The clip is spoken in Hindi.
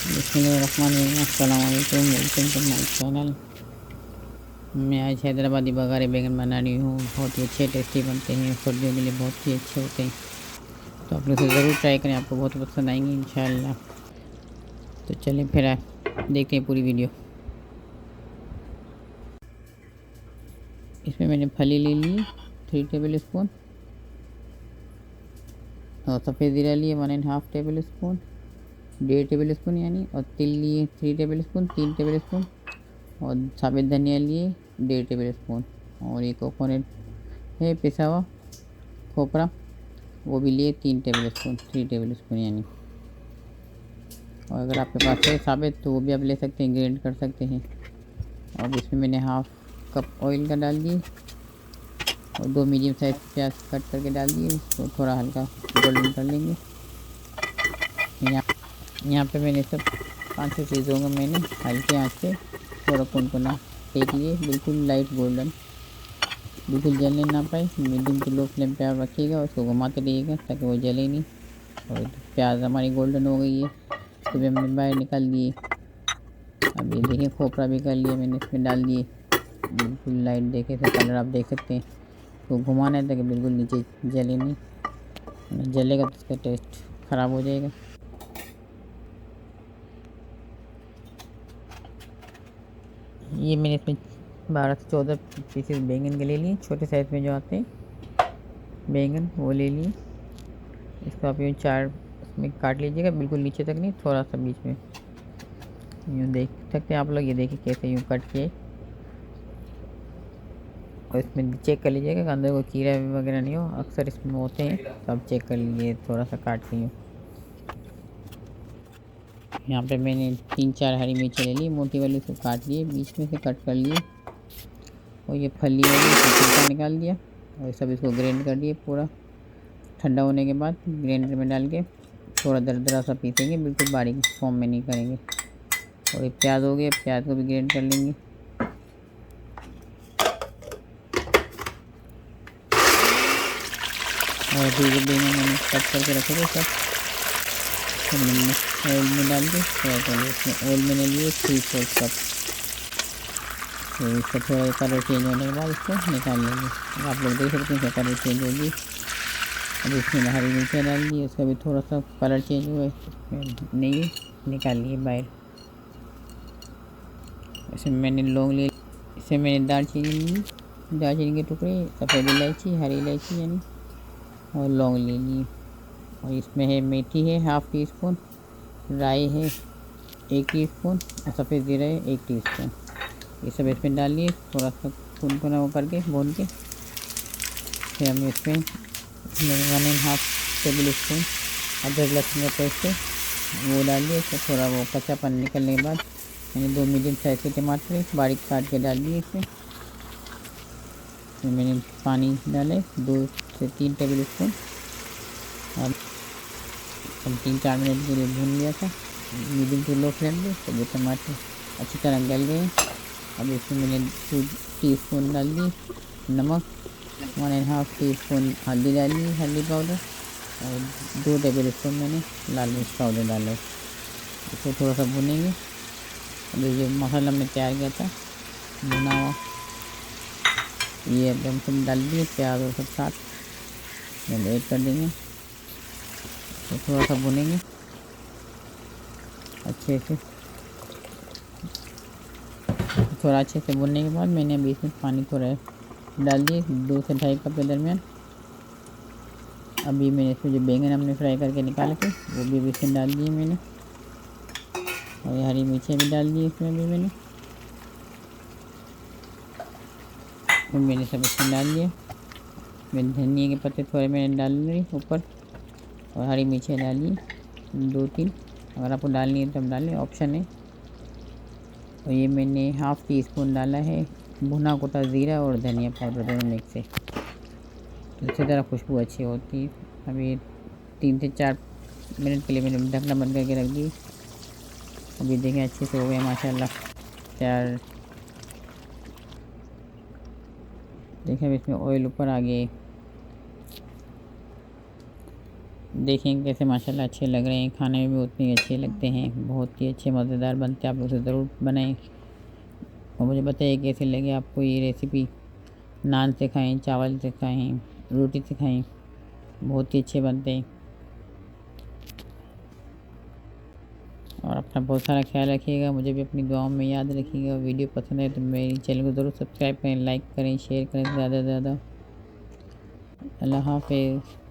बिस्मिल्लाहिर्रहमानिर्रहीम। अस्सलाम वालेकुम, वेलकम टू माय चैनल। मैं आज हैदराबादी बघारे बैंगन बना रही हूँ। बहुत ही अच्छे टेस्टी बनते हैं, सर्दियों के लिए बहुत ही अच्छे होते हैं। तो आप लोग ज़रूर ट्राई करें, आपको बहुत पसंद आएंगे इंशाल्लाह। तो चलिए फिर देखते हैं पूरी वीडियो। इसमें मैंने फली ले ली 3 टेबल स्पून, और सफ़ेद ज़ीरा लिए 1.5 टेबल स्पून, 1.5 टेबल स्पून यानी, और तिल लिए 3 टेबल स्पून, 3 टेबल स्पून, और साबित धनिया लिए 1.5 टेबल स्पून, और ये कोकोनट है पिसा हुआ खोपरा, वो भी लिए 3 टेबल स्पून, 3 टेबल स्पून यानी। और अगर आपके पास है साबित तो वो भी आप ले सकते हैं, ग्राइंड कर सकते हैं। और इसमें मैंने हाफ कप ऑयल का डाल दिए, और 2 मीडियम साइज प्याज कट करके डाल दिए, तो थोड़ा हल्का गोल्डन कर लेंगे। यहाँ पे मैंने सब 5 चीज़ों को मैंने हल्के आंच पे थोड़ा कुनकुना सेक लिए, बिल्कुल लाइट गोल्डन, बिल्कुल जलने ना पाए। मीडियम टू लो फ्लेम पे आप रखिएगा, उसको घुमाते रहिएगा ताकि वो जले नहीं। और प्याज हमारी गोल्डन हो गई है, तो भी हमने बाहर निकाल दिए। अब ये देखिए खोपरा भी कर लिया मैंने, इसमें डाल दिए, बिल्कुल लाइट देखे तो कलर आप देख सकते हैं। तो घुमाना है ताकि बिल्कुल नीचे जले नहीं, जलेगा तो इसका टेस्ट ख़राब हो जाएगा। ये मैंने इसमें 12 से 14 पीसेस बैंगन के ले लिए, छोटे साइज़ में जो आते हैं बैंगन वो ले लिए। इसको आप यूँ 4 इसमें काट लीजिएगा, बिल्कुल नीचे तक नहीं, थोड़ा सा बीच में यूँ देख सकते हैं आप लोग। ये देखिए कैसे यूँ कट किए, और इसमें चेक कर लीजिएगा कि अंदर कोई कीड़ा वगैरह नहीं हो, अक्सर इसमें होते हैं, तो आप चेक कर लीजिए थोड़ा सा काट के यूँ। यहाँ पे मैंने 3-4 हरी मिर्ची ले ली, मोटी वाली, उसको काट लिए, बीच में से कट कर लिए। और ये फली वाली इसको छिलका निकाल दिया, और सब इसको ग्राइंड कर दिए पूरा। ठंडा होने के बाद ग्राइंडर में डाल के थोड़ा दरदरा सा पीसेंगे, बिल्कुल बारीक फॉर्म में नहीं करेंगे। और ये प्याज हो गया, प्याज को भी ग्राइंड कर लेंगे। और अभी जो बैंगन मैंने कट करके रखे थे सब मैंने ऑयल में डाल के फ्राई कर लिया। इसमें ऑयल मैंने लिए 3/4 कप। तो इसका थोड़ा कलर चेंज होने के बाद इसको निकाल लेंगे। आप लोग देख सकते हैं क्या कलर चेंज होगी। अब इसमें हरी मिर्चा डाल दी, उसका भी थोड़ा सा कलर चेंज हुआ है, नहीं निकाल लिए बाहर। इसमें मैंने लौंग ले, इसमें मैंने दालचीनी ली, दालचीनी के टुकड़े, सफ़ेद इलायची, हरी इलायची यानी, और लौंग ले ली। और इसमें है मेथी है 1/2 टी स्पून, राई है 1 टीस्पून, और सफ़ेद ज़ीरा है 1 टीस्पून। ये सब इसमें डाल लिए, थोड़ा सा कुनकुना वो करके भून के। फिर हम इसमें 1.5 टेबल स्पून अदरक लहसुन का पेस्ट है वो डाल दिए। इसका थोड़ा वो कच्चापन निकलने के बाद मैंने 2 मीडियम साइज़ के टमाटर बारीक काट के डाल दिए इसमें। मैंने पानी डाले 2 से 3 टेबल स्पून, और हम 3-4 मिनट के लिए भून लिया था मीडियम टू लो फ्लेम पे। तो ये टमाटर अच्छी तरह गल गए। अब इसमें मैंने 2 टीस्पून डाल दी नमक, 1.5 टीस्पून हल्दी डाली, हल्दी पाउडर, और 2 टेबल स्पून मैंने लाल मिर्च पाउडर डाला। इसको थोड़ा सा भुनेंगे। अब ये मसाला हमने तैयार किया था भुना हुआ, ये अब हम सब डाल दिए, प्याज और सब साथ ऐड कर देंगे। तो थोड़ा सा भुनेंगे अच्छे से। थोड़ा अच्छे से भुनने के बाद मैंने अभी इसमें पानी थोड़ा डाल दिए, 2 से 2.5 कप के दरमियान। अभी मैंने इसमें जो बैंगन हमने फ्राई करके निकाले थे वो भी इसमें डाल दिए मैंने, और ये हरी मिर्चें भी डाल दी इसमें भी मैंने, और मैंने सब इसमें डाल दिया। मैंने धनिया के पत्ते थोड़े मैंने डाल लिए ऊपर, और हरी मिर्चें डाली 2-3, अगर आपको डालनी है तो आप डालें, ऑप्शन है। और ये मैंने 1/2 टीस्पून डाला है भुना कुटा ज़ीरा और धनिया पाउडर दोनों मिक्स है, तो इससे ज़रा खुशबू अच्छी होती है। अभी 3 से 4 मिनट के लिए मैंने ढकना बंद करके रख दी। अभी देखें अच्छे से हो गया माशाल्लाह तैयार। देखें अब इसमें ऑयल ऊपर आ गए। देखें कैसे माशाल्लाह अच्छे लग रहे हैं, खाने में भी उतने ही अच्छे लगते हैं, बहुत ही अच्छे मज़ेदार बनते हैं। आप उसे ज़रूर बनाएं और मुझे बताइए कैसे लगे आपको ये रेसिपी। नान से खाएं, चावल से खाएं, रोटी से खाएं, बहुत ही अच्छे बनते हैं। और अपना बहुत सारा ख्याल रखिएगा, मुझे भी अपनी दुआओं में याद रखिएगा। वीडियो पसंद है तो मेरी चैनल को ज़रूर सब्सक्राइब करें, लाइक करें, शेयर करें ज़्यादा से ज़्यादा। अल्लाह हाफ़िज़।